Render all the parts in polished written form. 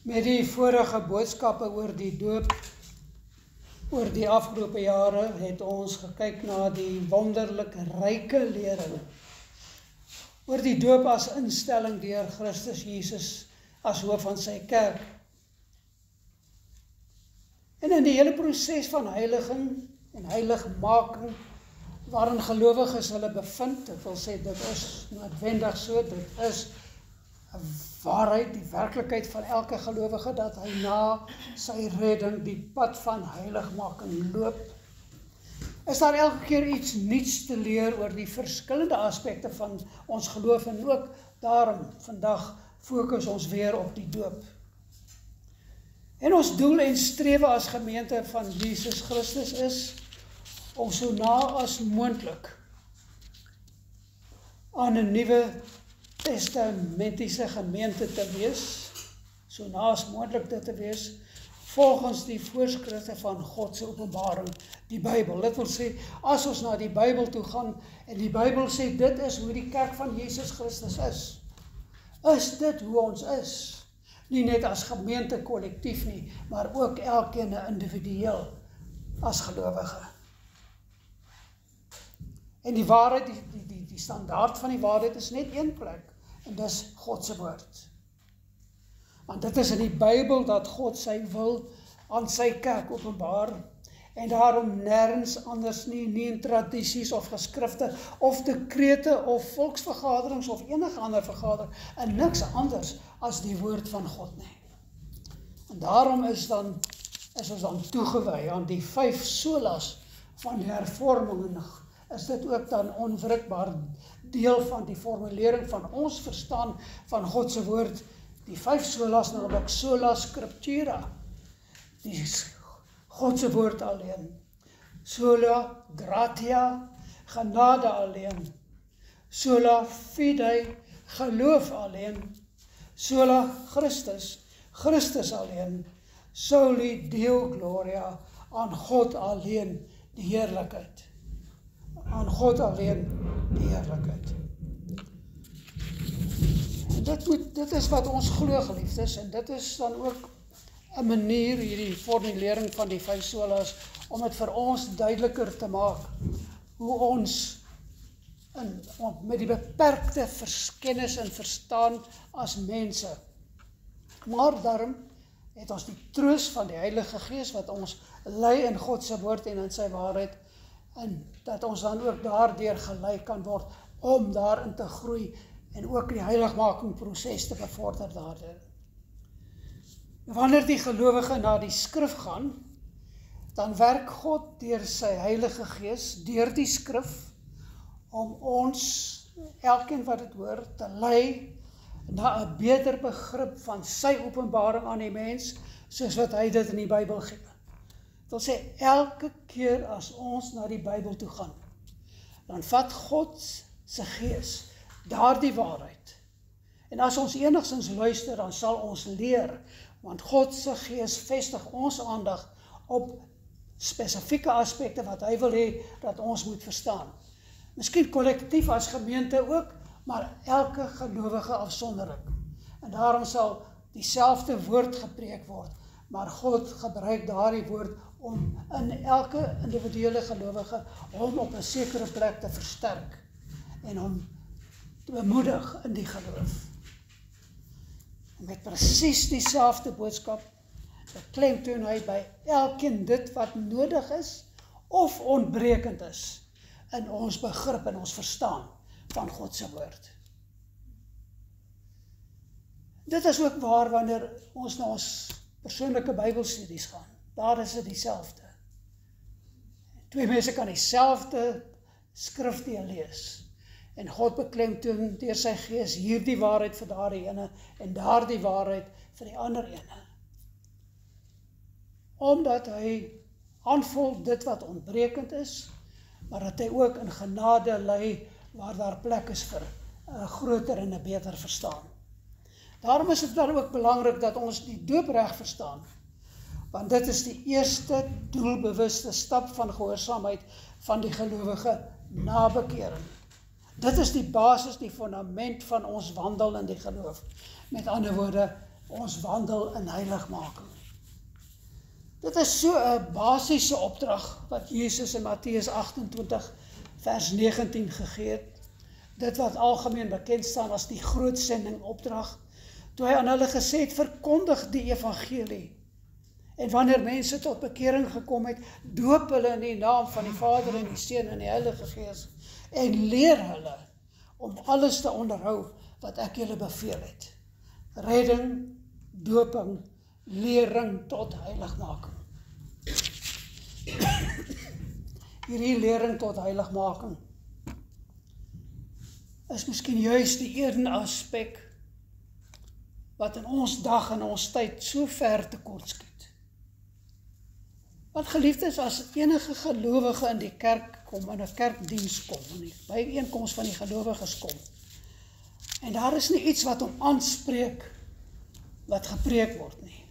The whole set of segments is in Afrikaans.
Met die vorige boodskappe oor die doop, oor die afgelope jare, het ons gekyk na die wonderlik ryke lering oor die doop as instelling deur Christus Jesus as hoof van sy kerk. En in die hele proses van heiliging en heiligmaking, waarin gelowiges hulle bevind, ek wil sê dit is noodwendig so, dit is 'n waarheid, die werklikheid van elke gelowige, dat hy na sy redding die pad van heiligmaking loop. Is daar elke keer iets nuuts te leer oor die verskillende aspekte van ons geloof, en ook daarom vandag fokus ons weer op die doop. En ons doel en strewe as gemeente van Jesus Christus is om so na as moontlik aan 'n nuwe testamentiese gemeente te wees, so na as moontlik dit te wees, volgens die voorskrifte van God se openbaring, die Bybel. Dit wil sê, as ons na die Bybel toe gaan, en die Bybel sê, dit is hoe die kerk van Jesus Christus is dit hoe ons is, nie net as gemeente kollektief nie, maar ook elkeen individueel as gelowige. En die waarheid, die standaard van die waarheid is net een plek, en dis God se woord. Want dit is in die Bybel dat God sy wil aan sy kerk openbaar, en daarom nêrens anders nie in tradisies of geskrifte, of dekrete, of volksvergaderings, of enige ander vergadering, en niks anders as die woord van God nie. En daarom is ons dan toegewy aan die 5 solas van die hervorming, en is dit ook dan onwrikbaar deel van die formulering van ons verstaan van God se woord, die 5 solas, naamlik sola scriptura, die God se woord alleen, sola gratia, genade alleen, sola fide, geloof alleen, sola Christus, Christus alleen, soli Deo gloria, aan God alleen die heerlikheid. Aan God alleen die heerlikheid. En dit is wat ons glo, geliefdes, en dit is dan ook 'n manier, hierdie formulering van die 5 solas, om dit vir ons duideliker te maak, hoe ons met die beperkte kennis en verstaan as mense, maar daarom het ons die troos van die Heilige Gees, wat ons lei in God se woord en in sy waarheid, en dat ons dan ook daardeur gelei kan word, om daarin te groei, en ook die heiligmakingproses te bevorder daardeur. Wanneer die gelowige na die skrif gaan, dan werk God deur sy Heilige Gees, deur die skrif, om ons, elkeen wat dit hoor, te lei na 'n beter begrip van sy openbaring aan die mens, soos wat hy dit in die Bybel gee. Dit wil sê, elke keer as ons na die Bybel toe gaan, dan vat God se Gees daardie waarheid. En as ons enigstens luister, dan sal ons leer, want God se Gees vestig ons aandag op spesifieke aspekte wat hy wil hê dat ons moet verstaan. Miskien kollektief as gemeente ook, maar elke gelowige afsonderlik. En daarom sal dieselfde woord gepreek word, maar God gebruik daardie woord om in elke individuele gelowige hom op 'n sekere plek te versterk en hom te bemoedig in die geloof. En met presies dieselfde boodskap beklemtoon hy by elkeen dit wat nodig is of ontbrekend is in ons begrip en ons verstaan van God se woord. Dit is ook waar wanneer ons na ons persoonlike Bybelstudies gaan. Daar is dit dieselfde. 2 mense kan dieselfde skrifdeel lees. En God beklemtoon deur sy Gees hierdie waarheid vir daardie ene en daardie waarheid vir die ander ene. Omdat hy aanvul dit wat ontbrekend is, maar dat hy ook in genade lei waar daar plek is vir 'n groter en 'n beter verstaan. Daarom is dit dan ook belangrik dat ons die doop reg verstaan, want dit is die eerste doelbewuste stap van gehoorsaamheid van die gelowige na bekering. Dit is die basis, die fundament van ons wandel in die geloof. Met ander woorde, ons wandel in heiligmaking. Dit is so 'n basiese opdrag wat Jesus in Matteus 28 vers 19 gegee het. Dit wat algemeen bekend staan as die groot sending opdrag, toe hy aan hulle gesê het, verkondig die evangelie. En wanneer mense tot bekering gekom het, doop hulle in die naam van die Vader en die Seun en die Heilige Gees en leer hulle om alles te onderhou wat ek julle beveel het. Redding, doping, lering tot heiligmaking. Hierdie lering tot heiligmaking is miskien juist die een aspek wat in ons dag en ons tyd so ver tekort skiet. Want geliefdes, as enige gelowige in die kerk kom, in 'n kerkdiens kom, in die byeenkoms van die gelowiges kom, en daar is nie iets wat hom aanspreek wat gepreek word nie,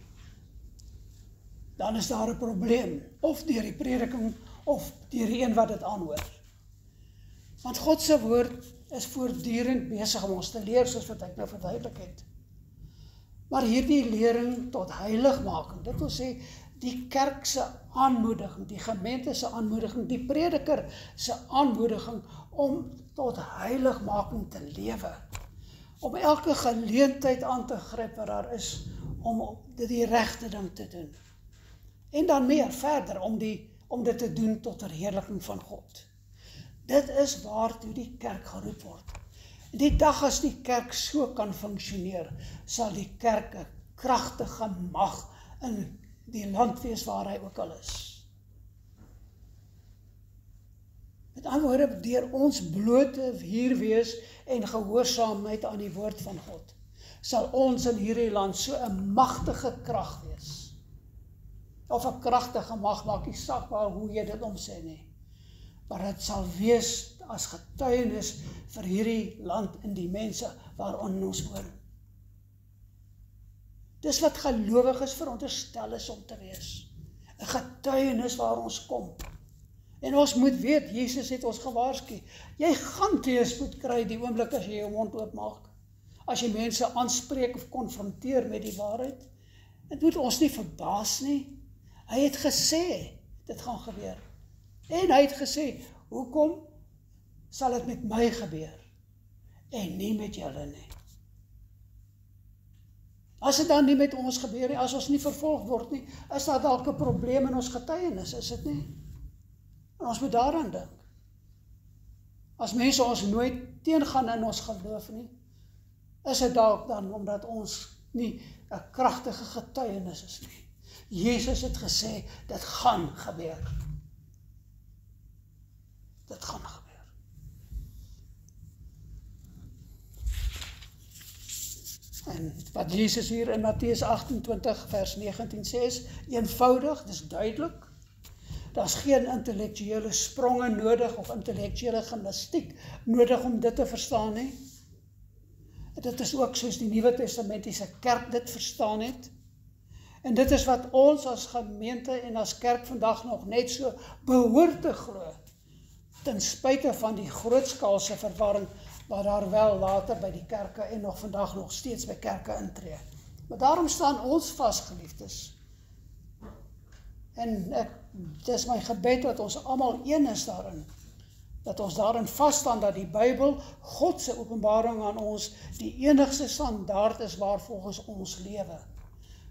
dan is daar 'n probleem, of deur die prediking, of deur die een wat dit aanhoor. Want God se woord is voortdurend besig om ons te leer, soos wat ek nou verduidelik het. Maar hierdie lering tot heiligmaking, dit wil sê, die kerk se aanmoediging, die gemeente se aanmoediging, die prediker se aanmoediging om tot heiligmaking te lewe, om elke geleentheid aan te gryp wat daar is, om die regte ding te doen. En dan meer verder, om dit te doen tot verheerliking van God. Dit is waartoe die kerk geroep word. Die dag as die kerk so kan funksioneer, sal die kerk 'n kragtige mag in die land wees waar hy ook al is. Met ander woorde, deur ons blote hier wees en gehoorsaamheid aan die woord van God, sal ons in hierdie land so 'n magtige krag wees. Of 'n kragtige mag, maak nie saak hoe jy dit omsê nie. Maar dit sal wees as getuienis vir hierdie land en die mense waarin ons woon. Dis wat gelowiges veronderstel is om te wees. 'n Getuienis waar ons kom. En ons moet weet, Jesus het ons gewaarsku. Jy gaan teëspoed kry die oomblik as jy jou mond oopmaak. As jy mense aanspreek of konfronteer met die waarheid. Dit moet ons nie verbaas nie. Hy het gesê, dit gaan gebeur. En hy het gesê, hoekom sal dit met my gebeur en nie met julle nie? As dit dan nie met ons gebeur nie, as ons nie vervolg word nie, is daar dalk 'n probleem in ons getuienis, is dit nie? En ons moet daaraan dink. As mense ons nooit teengaan in ons geloof nie, is dit dalk dan omdat ons nie 'n kragtige getuienis is nie. Jesus het gesê, dit gaan gebeur. Dit gaan gebeur. En wat Jesus hier in Matteus 28 vers 19 sê is eenvoudig, dis duidelik. Daar's geen intellektuele spronge nodig of intellektuele gimnastiek nodig om dit te verstaan nie. Dit is ook soos die Nuwe Testamentiese kerk dit verstaan het. En dit is wat ons as gemeente en as kerk vandag nog net so behoort te glo, ten spyte van die grootskaalse verwarring wat daar wel later by die kerke en nog vandag nog steeds by kerke intree. Maar daarom staan ons vas, geliefdes. En dit is my gebed dat ons almal een is daarin. Dat ons daarin vasstaan dat die Bybel, God se openbaring aan ons, die enigste standaard is waar volgens ons lewe.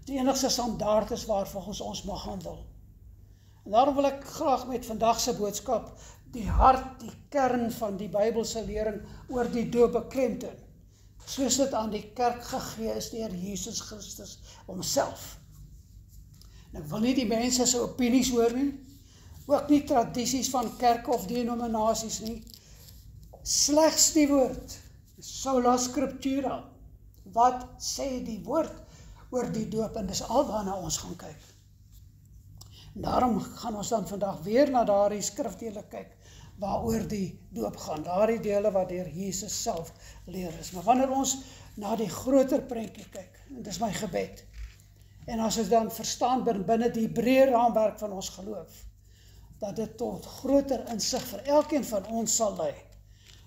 Die enigste standaard is waar volgens ons mag handel. En daarom wil ek graag met vandag se boodskap die hart, die kern van die Bybelse lering oor die doop beklemtoon, soos dit aan die kerk gegee is deur Jesus Christus homself. En ek wil nie die mense se opinies hoor nie, ook nie tradisies van kerke of denominasies nie, slegs die woord, sola scriptura, wat sê die woord oor die doop, en dis al waarna ons gaan kyk. En daarom gaan ons dan vandag weer na daardie skrifdele kyk, waaroor die doop gaan, daardie dele wat deur Jesus self leer is. Maar wanneer ons na die groter prentjie kyk, en dis my gebed, en as ons dan verstaan binne die breë raamwerk van ons geloof, dat dit tot groter insig vir elkeen van ons sal lei,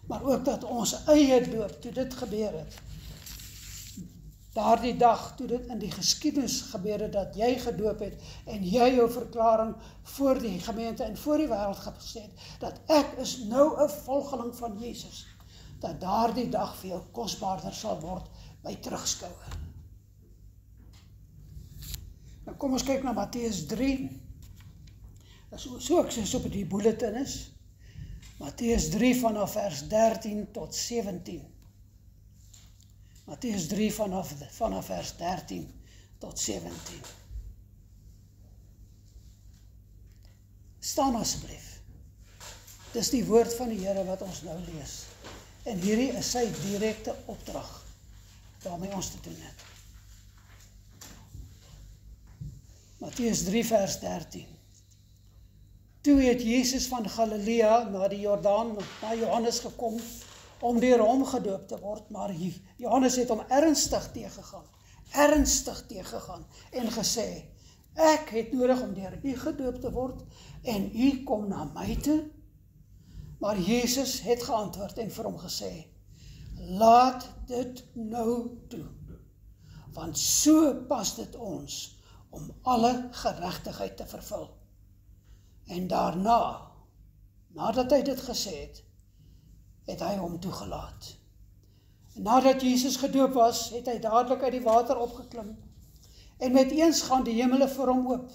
maar ook dat ons eie doop, toe dit gebeur het, daardie dag toe dit in die geskiedenis gebeur het, dat jy gedoop het, en jy jou verklaring voor die gemeente en voor die wêreld gesê het, dat ek is nou 'n volgeling van Jesus, dat daardie dag vir jou kosbaarder sal word by terugskoue. Nou kom ons kyk na Matteus 3. Dis so ek sê op die bulletin is. Matteus 3 vanaf vers 13 tot 17. Matteus 3 vanaf vers 13 tot 17. Staan asseblief. Dis die woord van die Here wat ons nou lees. En hierdie is sy direkte opdrag waarmee ons te doen het. Matteus 3 vers 13. Toe het Jesus van Galilea na die Jordaan, na Johannes gekom, om deur hom gedoop te word, maar Johannes het hom ernstig teëgegaan en gesê, ek het nodig om deur u gedoop te word, en u kom na my toe. Maar Jesus het geantwoord en vir hom gesê, laat dit nou toe, want so pas dit ons, om alle geregtigheid te vervul. En daarna, nadat hy dit gesê het, het hy hom toegelaat. En nadat Jesus gedoop was, het hy dadelik uit die water opgeklim, en met eens gaan die hemele vir hom oop,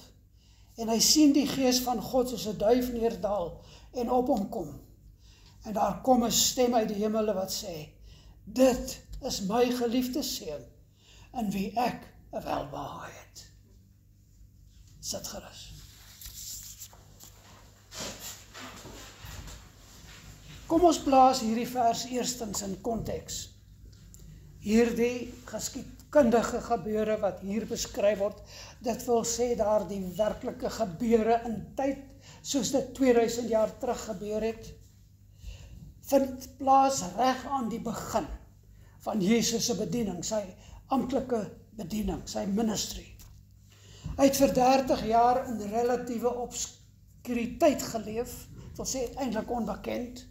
en hy sien die Gees van God soos 'n duif neerdal, en op hom kom. En daar kom 'n stem uit die hemele wat sê, dit is my geliefde seun, in wie ek 'n welbehae het. Sit gerus. Kom ons plaas hierdie vers eerstens in konteks. Hierdie geskiedkundige gebeure wat hier beskryf word, dit wil sê daar die werklike gebeure in tyd, soos dit 2000 jaar terug gebeur het, vind plaas reg aan die begin van Jesus se bediening, sy amptelike bediening, sy ministry. Hy het vir 30 jaar in relatiewe obskuriteit geleef, dit wil sê eintlik onbekend.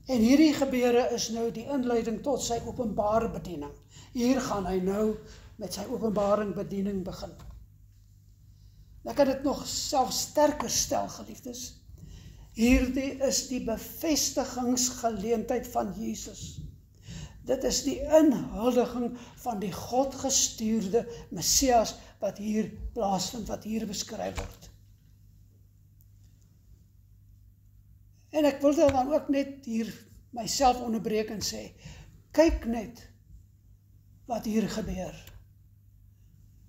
En hierdie gebeure is nou die inleiding tot sy openbare bediening. Hier gaan hy nou met sy openbaring bediening begin. Ek kan dit nog self sterker stel, geliefdes. Hierdie is die bevestigingsgeleentheid van Jesus. Dit is die inhuldiging van die God-gestuurde Messias wat hier plaasvind, wat hier beskryf word. En ek wil dan ook net hier myself onderbreek en sê, kyk net wat hier gebeur.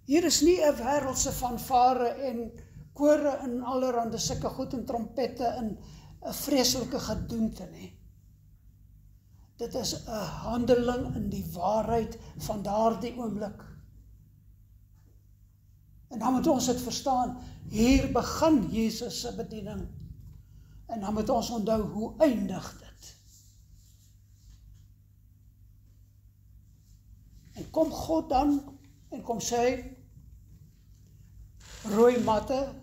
Hier is nie 'n wêreldse fanfare en kore en allerhande sulke goed en trompette en 'n vreeslike gedoente nie. Dit is 'n handeling in die waarheid van daardie oomblik. En dan moet ons dit verstaan, hier begin Jesus se bediening. En dan moet ons onthou, hoe eindig dit? En kom God dan, en kom sê, rooi matte,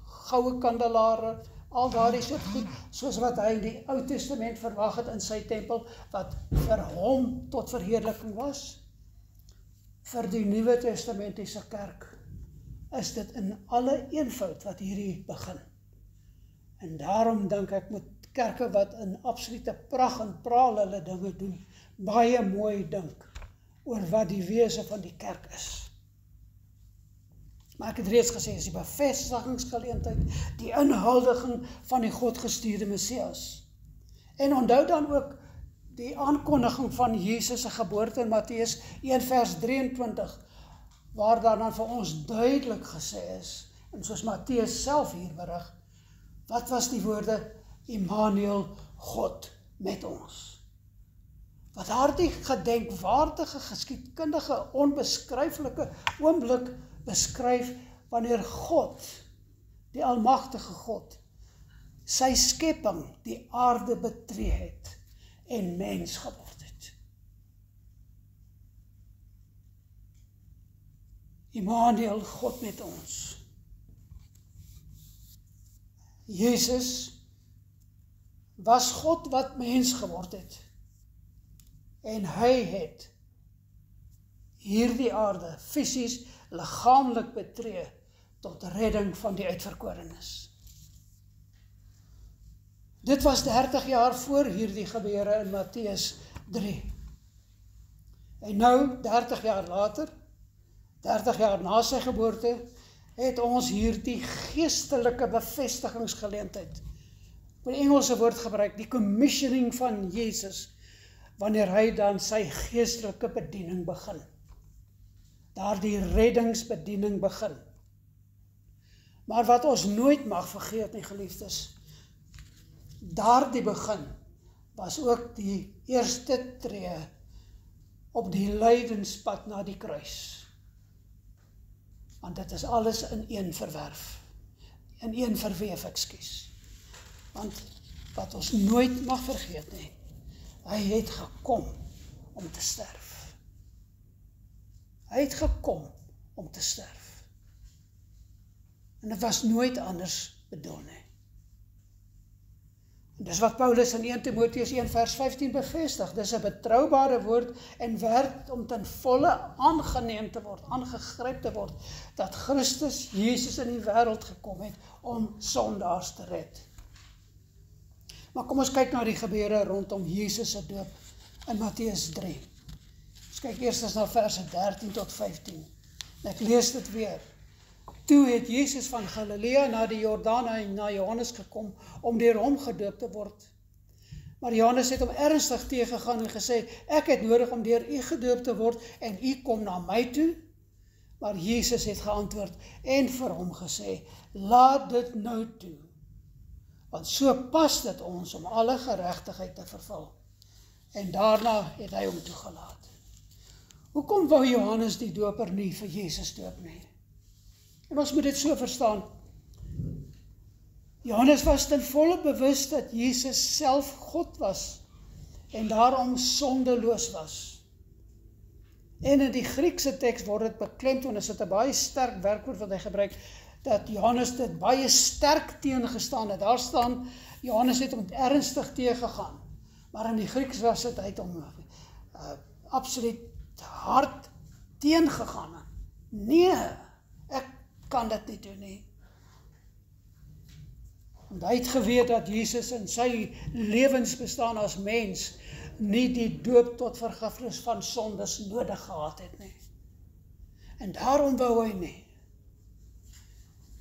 goue kandelare, al daardie soort goed, soos wat hy in die Ou Testament verwag het in sy tempel, wat vir hom tot verheerliking was. Vir die Nuwe Testamentiese kerk is dit in alle eenvoud wat hierdie begin. En daarom dink ek met kerke wat in absolute pragt en praal hulle dinge doen, baie mooi dink oor wat die wese van die kerk is. Maar ek het reeds gesê, is die bevestigingsgeleentheid, die inhuldiging van die God-gestuurde Messias. En onthou dan ook die aankondiging van Jesus se geboorte in Matteus 1 vers 23, waar daar dan vir ons duidelik gesê is, en soos Matteus self hier berig, wat was die woorde? Immanuel, God met ons. Wat daardie gedenkwaardige, geskiedkundige, onbeskryflike oomblik beskryf wanneer God, die almagtige God, sy skepping, die aarde betree het en mens geword het. Immanuel, God met ons. Jesus was God wat mens geword het. En hy het hierdie aarde fisies, liggaamlik betree tot redding van die uitverkorenes. Dit was 30 jaar voor hierdie gebeure in Matteus 3. En nou, 30 jaar later, 30 jaar na sy geboorte, het ons hierdie geestelike bevestigingsgeleentheid. Ek wil die Engelse woord gebruik, die commissioning van Jesus, wanneer hy dan sy geestelike bediening begin. Daar die reddingsbediening begin. Maar wat ons nooit mag vergeet nie, geliefdes, daardie begin was ook die eerste tree op die lydenspad na die kruis. Want dit is alles in een verwerf, in een verweef, ekskuus. Want wat ons nooit mag vergeet nie, hy het gekom om te sterf. Hy het gekom om te sterf. En dit was nooit anders bedoel nie. En dis wat Paulus in 1 Timoteus 1 vers 15 bevestig. Dis 'n betroubare woord en werd om ten volle aangeneem te word, aangegryp te word, dat Christus Jesus in die wêreld gekom het om sondaars te red. Maar kom ons kyk na die gebeure rondom Jesus se doop in Matteus 3. Ons kyk eers na verse 13 tot 15. En ek lees dit weer. Toe het Jesus van Galilea na die Jordaan en na Johannes gekom om deur hom gedoop te word. Maar Johannes het hom ernstig teëgegaan en gesê, ek het nodig om deur u gedoop te word en u kom na my toe. Maar Jesus het geantwoord en vir hom gesê, laat dit nou toe. Want so pas dit ons om alle geregtigheid te vervul. En daarna het hy hom toegelaat. Hoekom wou Johannes die doper nie vir Jesus doop nie? En ons moet dit so verstaan. Johannes was ten volle bewus dat Jesus self God was en daarom sondeloos was. En in die Griekse teks word dit beklemtoon, is dit 'n baie sterk werkwoord wat hy gebruik, dat Johannes dit baie sterk teengestaan het. Daar staan, Johannes het hom ernstig teëgegaan. Maar in die Grieks was dit, hy het hom absoluut hard teengegaan. Nee, ek kan dit nie doen nie. Want hy het geweet dat Jesus in sy lewensbestaan as mens nie die doop tot vergifnis van sondes nodig gehad het nie. En daarom wou hy nie.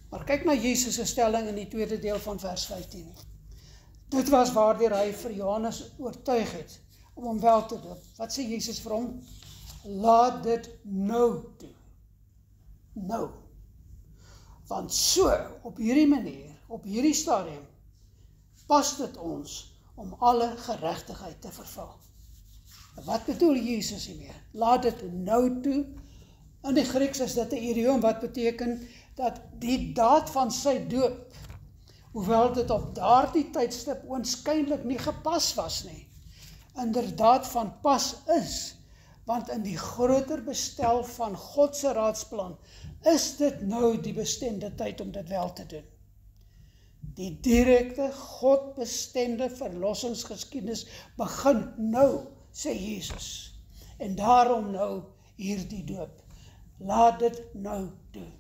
Maar kyk na Jesus se stelling in die tweede deel van vers 15. Dit was waardeur hy vir Johannes oortuig het om hom wel te doop. Wat sê Jesus vir hom? Laat dit nou toe. Nou. Want so, op hierdie manier, op hierdie stadium, pas dit ons om alle geregtigheid te vervul. Wat bedoel Jesus hiermee? Laat dit nou toe. In die Grieks is dit 'n idioom wat beteken dat die daad van sy doop, hoewel dit op daardie tydstip oënskynlik nie gepas was nie, inderdaad van pas is, want in die groter bestel van God se raadsplan is dit nou die bestemde tyd om dit wel te doen. Die direkte God bestemde verlossingsgeskiedenis begin nou, sê Jesus, en daarom nou hierdie doop. Laat dit nou doen.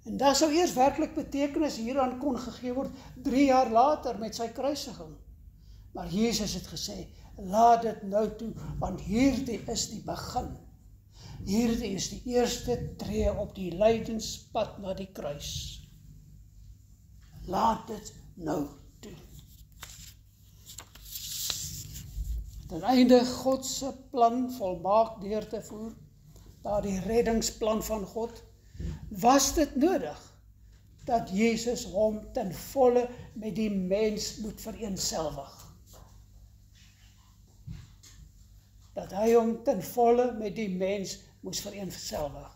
En daar sou eers werklik betekenis hieraan kon gegee word 3 jaar later met sy kruisiging. Maar Jesus het gesê, laat dit nou toe, want hierdie is die begin. Hierdie is die eerste tree op die lydenspad na die kruis. Laat dit nou toe. Ten einde God se plan volmaak deur te voer, daardie reddingsplan van God, was dit nodig dat Jesus hom ten volle met die mens moet vereenselwig. Dat hy hom ten volle met die mens moes vereenselwig.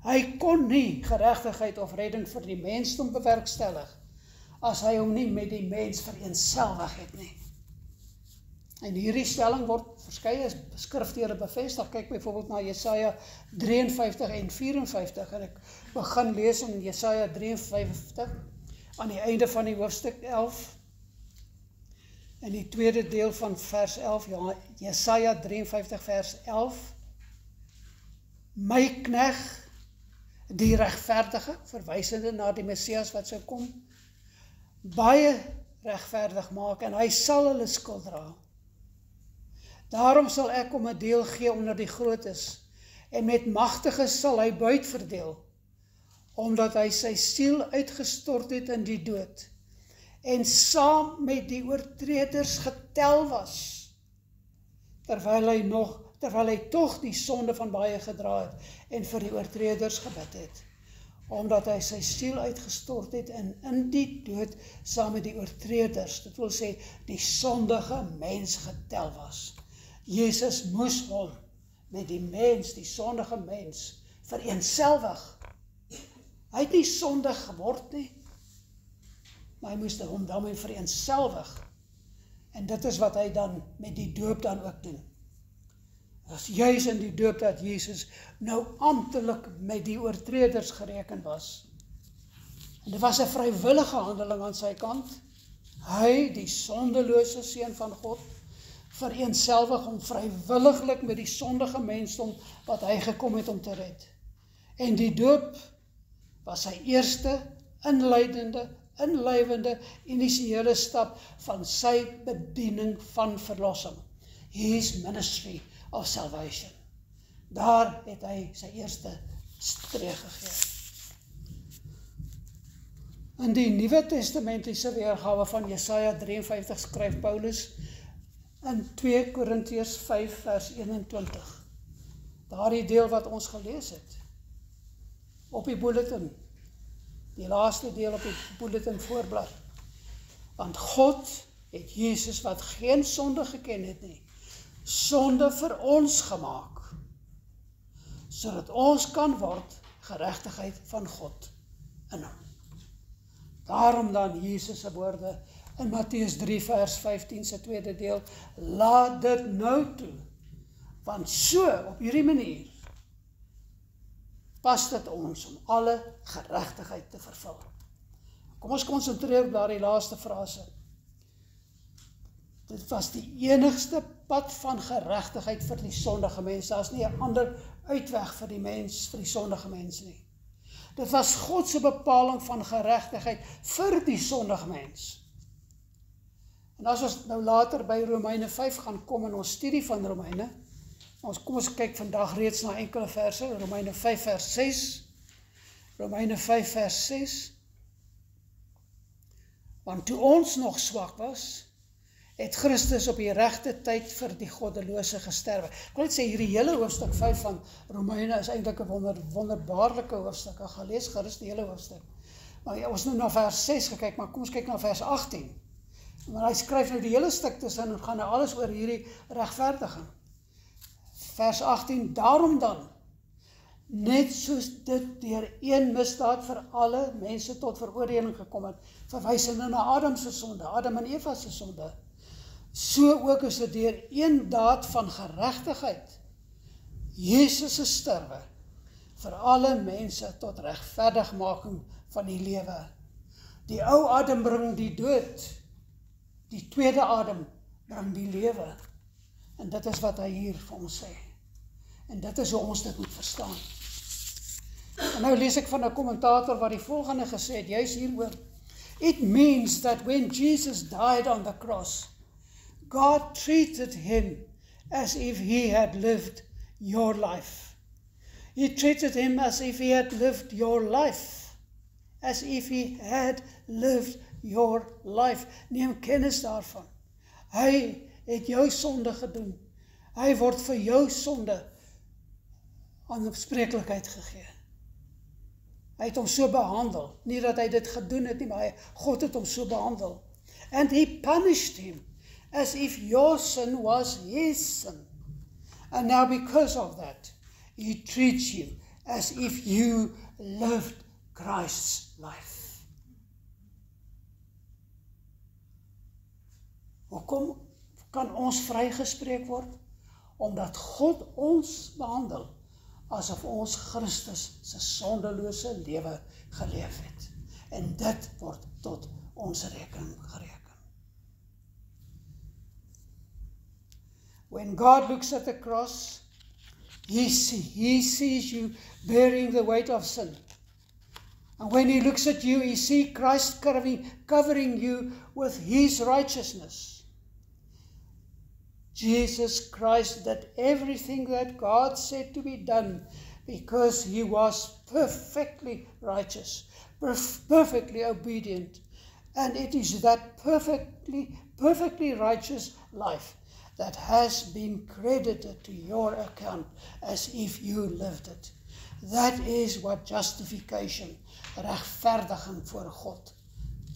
Hy kon nie geregtigheid of redding vir die mensdom bewerkstellig as hy hom nie met die mens vereenselwig het nie. En hierdie stelling word verskeie skrifteure bevestig. Kyk byvoorbeeld na Jesaja 53 en 54 en ek begin lees in Jesaja 53 aan die einde van die hoofstuk 11. in die tweede deel van vers 11, Jesaja 53 vers 11, my knegt, die regverdige, verwysende na die Messias wat sou kom, baie regverdig maak, en hy sal hulle skuld dra. Daarom sal ek hom 'n deel gee onder die grootes, en met magtiges sal hy buit verdeel, omdat hy sy siel uitgestort het in die dood, en saam met die oortreders getel was, terwyl hy tog die sonde van baie gedra het, en vir die oortreders gebid het, omdat hy sy siel uitgestort het, en in die dood saam met die oortreders, dit wil sê, die sondige mens getel was. Jezus moes hom met die mens, die sondige mens, vereenselwig. Hy het nie sondig geword nie, maar hy moes hom daarmee vereenselwig. En dit is wat hy dan met die doop dan ook doen. Dit is juis in die doop dat Jezus nou amptelik met die oortreders gereken was. En dit was 'n vrywillige handeling aan sy kant. Hy, die sondelose seun van God, vereenselwig hom vrywilliglik met die sondige mensdom wat hy gekom het om te red. En die doop was sy eerste inleidende, initiële stap van sy bediening van verlossing. His ministry of salvation. Daar het hy sy eerste streek gegee. In die Nuwe Testamentiese weergawe van Jesaja 53 skryf Paulus in 2 Korintiërs 5 vers 21. Daardie deel wat ons gelees het, op die bulletin, die laaste deel op die bulletin voorblad. Want God het Jesus wat geen sonde geken het nie, sonde vir ons gemaak, sodat ons kan word geregtigheid van God in hom. Daarom dan Jesus se woorde in Matteus 3 vers 15 se tweede deel, laat dit nou toe, want so op hierdie manier pas dit ons om alle geregtigheid te vervul. Kom ons konsentreer op daardie laaste frase. Dit was die enigste pad van geregtigheid vir die sondige mens. Daar is nie 'n ander uitweg vir die mens, vir die sondige mens nie. Dit was God se bepaling van geregtigheid vir die sondige mens. En as ons nou later by Romeine 5 gaan kom in ons studie van Romeine, kom ons kyk vandag reeds na enkele verse, Romeine 5 vers 6, Romeine 5 vers 6, want toe ons nog swak was, het Christus op die regte tyd vir die goddelose gesterwe. Ek wil net sê, hierdie hele hoofstuk 5 van Romeine is eintlik 'n wonderbaarlike hoofstuk. Ek gaan lees gerus die hele hoofstuk. Maar ons nou na vers 6 gekyk, maar kom ons kyk na vers 18. Maar hy skryf nou die hele stuk tussen en gaan nou alles oor hierdie regverdiging. Vers 18, daarom dan, net soos dit deur een misdaad vir alle mense tot veroordeling gekom het, verwysende na Adam se sonde, Adam en Eva se sonde, so ook is dit deur een daad van geregtigheid, Jesus se sterwe, vir alle mense tot regverdigmaking van die lewe. Die ou Adam bring die dood, die tweede Adam bring die lewe. En dit is wat hy hier vir ons sê. En dit is hoe ons dit moet verstaan. En nou lees ek van 'n kommentator wat die volgende gesê het, juist hieroor. It means that when Jesus died on the cross, God treated him as if he had lived your life. He treated him as if he had lived your life. As if he had lived your life. Neem kennis daarvan. Hy het jou sonde gedoen. Hy word vir jou sonde aanspreeklikheid gegee. Hy het hom so behandel. Nie dat hy dit gedoen het nie, maar God het hom so behandel. And he punished him as if your sin was his sin. And now because of that, he treats you as if you lived Christ's life. Hoekom kan ons vrygespreek word? Omdat God ons behandel asof ons Christus se sondelose lewe geleef het. En dit word tot ons rekening gereken. When God looks at the cross, He sees you bearing the weight of sin. And when He looks at you, He sees Christ covering you with His righteousness. Jesus Christ did everything that God said to be done because He was perfectly righteous, perfectly obedient. And it is that perfectly righteous life that has been credited to your account as if you lived it. That is what justification, regverdiging voor God,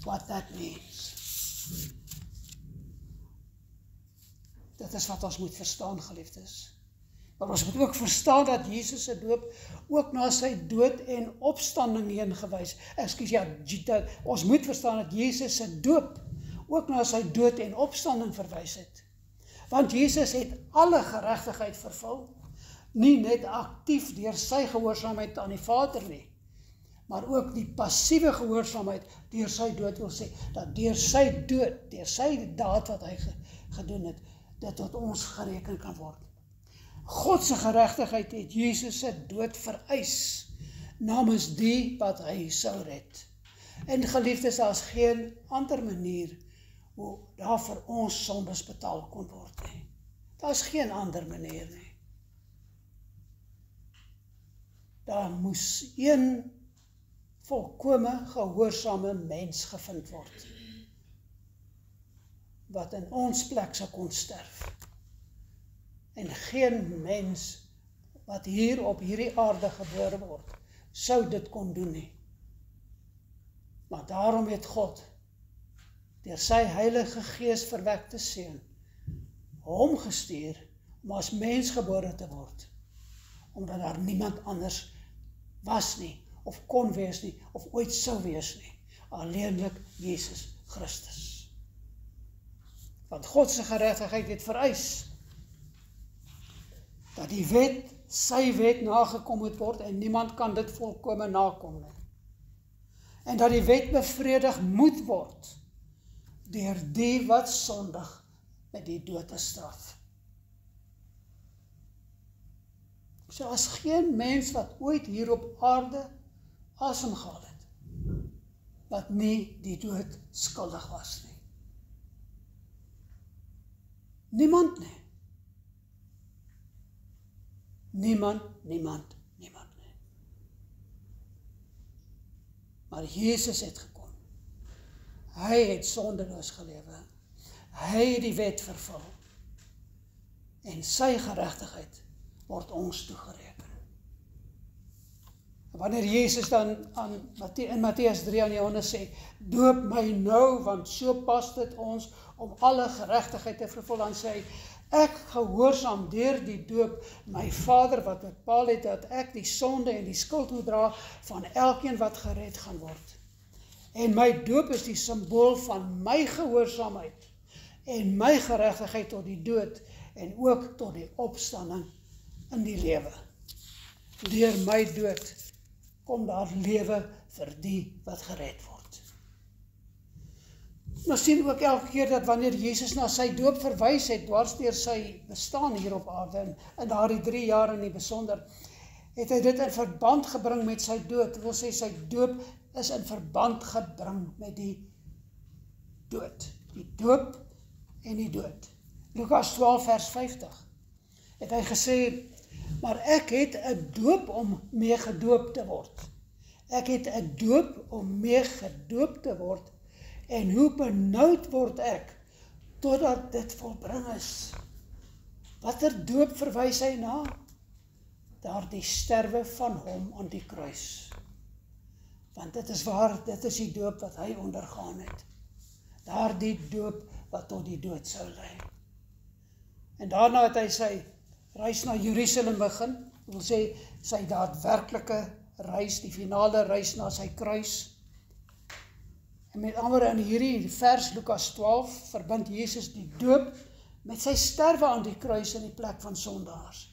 what that means. Dit is wat ons moet verstaan, geliefdes. Maar ons moet ook verstaan dat Jesus se doop ook na sy dood en opstanding heen gewys. Ons moet verstaan dat Jesus se doop ook na sy dood en opstanding verwys het. Want Jesus het alle geregtigheid vervul, nie net aktief deur sy gehoorsaamheid aan die Vader nie, maar ook die passiewe gehoorsaamheid deur sy dood, wil sê, dat deur sy dood, deur sy daad wat hy gedoen het, dit tot ons gereken kan word. God se geregtigheid het Jesus se dood vereis, namens die wat hy sou red. En geliefdes, daar is geen ander manier hoe daar vir ons sondes betaal kon word nie. Daar is geen ander manier nie. Daar moes een volkome gehoorsame mens gevind word, wat in ons plek sou kon sterf. En geen mens wat hier op hierdie aarde gebore word, sou dit kon doen nie. Maar daarom het God, deur sy Heilige Gees verwekte Seun, hom gestuur om as mens gebore te word, omdat daar niemand anders was nie, of kon wees nie, of ooit sou wees nie, alleenlik Jesus Christus. Want God se geregtigheid het vereis, dat die wet, sy wet nagekom moet word, en niemand kan dit volkome nakom nie. En dat die wet bevredig moet word, deur die wat sondig met die dood te straf. So as geen mens wat ooit hier op aarde asem gehaal het, wat nie die dood skuldig was nie. Niemand nie. Niemand nie. Maar Jesus het gekom. Hy het sondeloos gelewe. Hy het die wet vervul. En sy geregtigheid word ons toegereken. Wanneer Jesus dan in Matteus 3 aan Johannes sê, doop my nou, want so pas dit ons om alle geregtigheid te vervul, dan sê hy, ek gehoorsaam deur die doop my Vader wat bepaal het dat ek die sonde en die skuld moet dra van elkeen wat gered gaan word. En my doop is die symbool van my gehoorsaamheid en my geregtigheid tot die dood en ook tot die opstanding in die lewe. Deur my dood kom daar lewe vir die wat gered word. Ons sien ook elke keer dat wanneer Jesus na sy doop verwys het, dwars deur sy bestaan hier op aarde, in daardie 3 jaar in die besonder, het hy dit in verband gebring met sy dood. Dit wil sê, sy doop is in verband gebring met die dood. Die doop en die dood. Lukas 12 vers 50 het hy gesê, maar ek het 'n doop om mee gedoop te word. Ek het 'n doop om mee gedoop te word, en hoe benoud word ek, totdat dit volbring is. Watter doop verwys hy na? Daardie sterwe van hom aan die kruis. Want dit is waar, dit is die doop wat hy ondergaan het. Daardie doop wat tot die dood sou lei. En daarna het hy sy reis na Jerusalem begin, dit wil sê, sy daadwerklike reis, die finale reis na sy kruis. En met andere in hierdie vers Lukas 12 verbind Jesus die doop met sy sterwe aan die kruis in die plek van sondaars.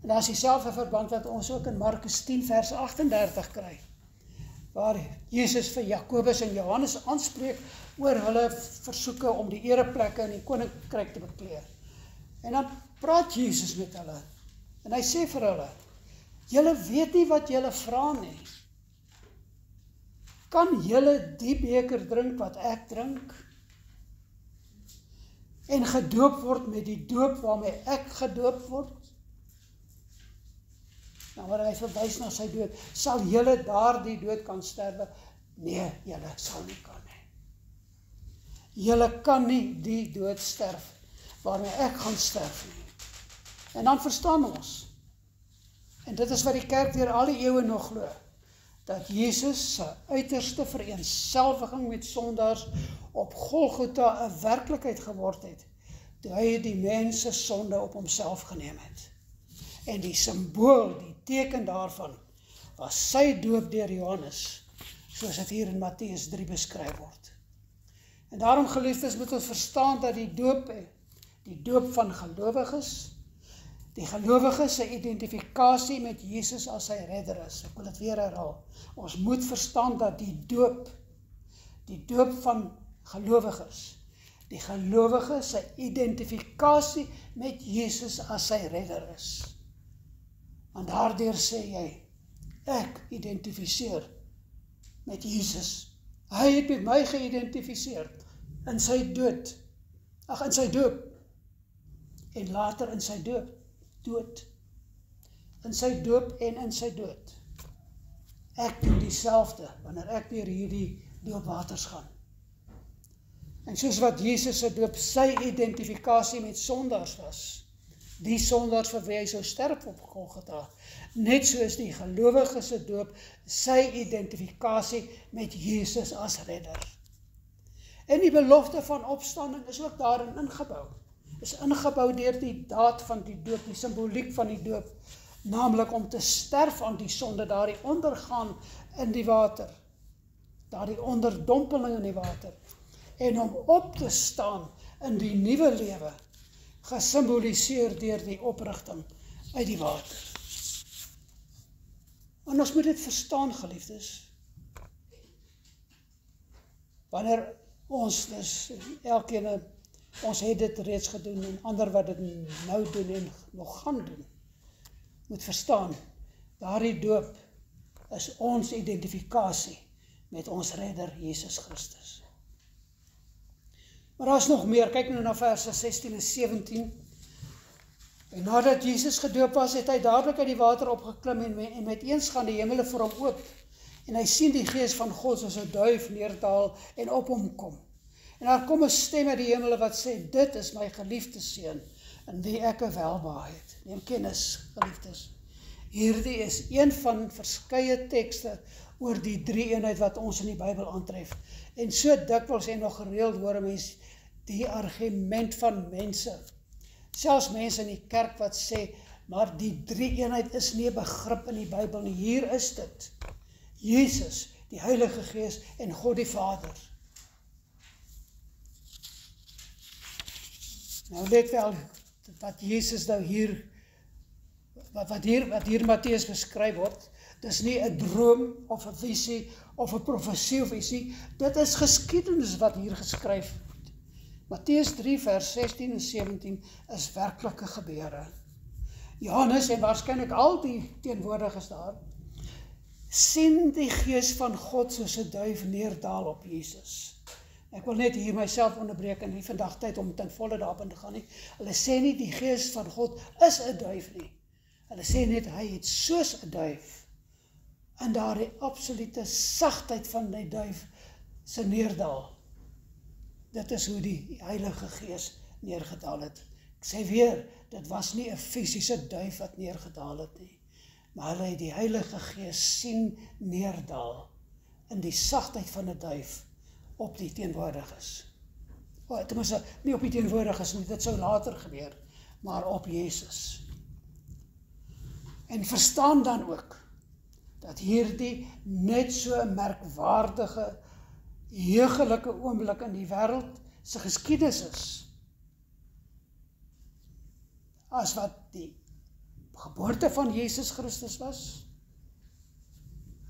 En daar is dieselfde verband wat ons ook in Markus 10 vers 38 kry, waar Jesus vir Jakobus en Johannes aanspreek oor hulle versoeke om die ereplekke in die koninkryk te bekleer. En dan praat Jesus met hulle. En hy sê vir hulle, julle weet nie wat julle vra nie. Kan julle die beker drink wat ek drink? En gedoop word met die doop waarmee ek gedoop word? Nou, maar hy verwys na sy dood. Sal julle daardie dood kan sterwe? Nee, julle sal nie kan nie. Julle kan nie die dood sterf waarmee ek gaan sterf nie. En dan verstaan ons, en dit is wat die kerk deur al die eeue nog glo, dat Jesus sy uiterste vereenselwiging met sondaars op Golgotha 'n werklikheid geword het, toe hy die mens se sonde op homself geneem het. En die simbool, die teken daarvan, was sy doop deur Johannes, soos dit hier in Matteus 3 beskryf word. En daarom, geliefdes, moet ons verstaan dat die doop van gelowiges, die gelowiges se identifikasie met Jesus as sy redder is. Ek wil dit weer herhaal. Ons moet verstaan dat die doop van gelowiges, die gelowiges se identifikasie met Jesus as sy redder is. Want daardeur sê jy, ek identifiseer met Jesus. Hy het met my geïdentifiseer in sy dood, in sy doop, en later in sy dood. In sy doop en in sy dood. Ek doen dieselfde, wanneer ek deur hierdie doopwaters gaan. En soos wat Jesus se doop sy identifikasie met sondaars was, die sondaars vir wie hy sou sterf op Golgotha, net soos die gelowige se doop sy identifikasie met Jesus as redder. En die belofte van opstanding is ook daarin ingebou. Is ingebou deur die daad van die doop, die simboliek van die doop, naamlik om te sterf aan die sonde, daardie ondergaan in die water, daardie onderdompeling in die water, en om op te staan in die nuwe lewe, gesimboliseer deur die oprigting uit die water. En ons moet dit verstaan, geliefdes. Wanneer ons dus, elkeen, ons het dit reeds gedoen, en ander wat dit nou doen en nog gaan doen, moet verstaan, daardie doop is ons identifikasie met ons redder, Jesus Christus. Maar daar is nog meer, kyk nou na verse 16 en 17. En nadat Jesus gedoop was, het hy dadelik uit die water opgeklim en met eens gaan die hemele vir hom oop. En hy sien die gees van God soos 'n duif neerdal en op hom kom. En daar kom 'n stem uit die hemele wat sê, dit is my geliefde seun, in wie ek 'n welbehae het. Neem kennis, geliefdes. Hierdie is een van verskeie tekste oor die drie-eenheid wat ons in die Bybel aantref. En so dikwels en nog gereeld hoor mens die argument van mense, selfs mense in die kerk wat sê, maar die drie-eenheid is nie 'n begrip in die Bybel nie. Hier is dit. Jesus, die Heilige Gees en God die Vader. Nou let wel, wat Jesus nou hier, wat hier Matteus beskryf word, dis nie 'n droom of 'n visie of 'n profesie of iets nie, dit is geskiedenis wat hier geskryf word. Matteus 3 vers 16 en 17 is werklike gebeure. Johannes en waarskynlik al die teenwoordiges daar, sien die gees van God soos 'n duif neerdal op Jesus. Ek wil net hier myself onderbreek en nie vandag tyd om ten volle daarop in te gaan nie. Hulle sê nie die gees van God is 'n duif nie. Hulle sê net hy het soos 'n duif in daardie absolute sagtheid van die duif se neerdal. Dit is hoe die Heilige Gees neergedaal het. Ek sê weer, dit was nie 'n fisiese duif wat neergedaal het nie, maar hulle het die Heilige Gees sien neerdal in die sagtheid van 'n duif op die teenwoordiges. Tenminste, nie op die teenwoordiges nie, dit sou later gebeur, maar op Jesus. En verstaan dan ook, dat hierdie net so 'n merkwaardige, heugelijke oomblik in die wêreld se geskiedenis is, as wat die geboorte van Jesus Christus was,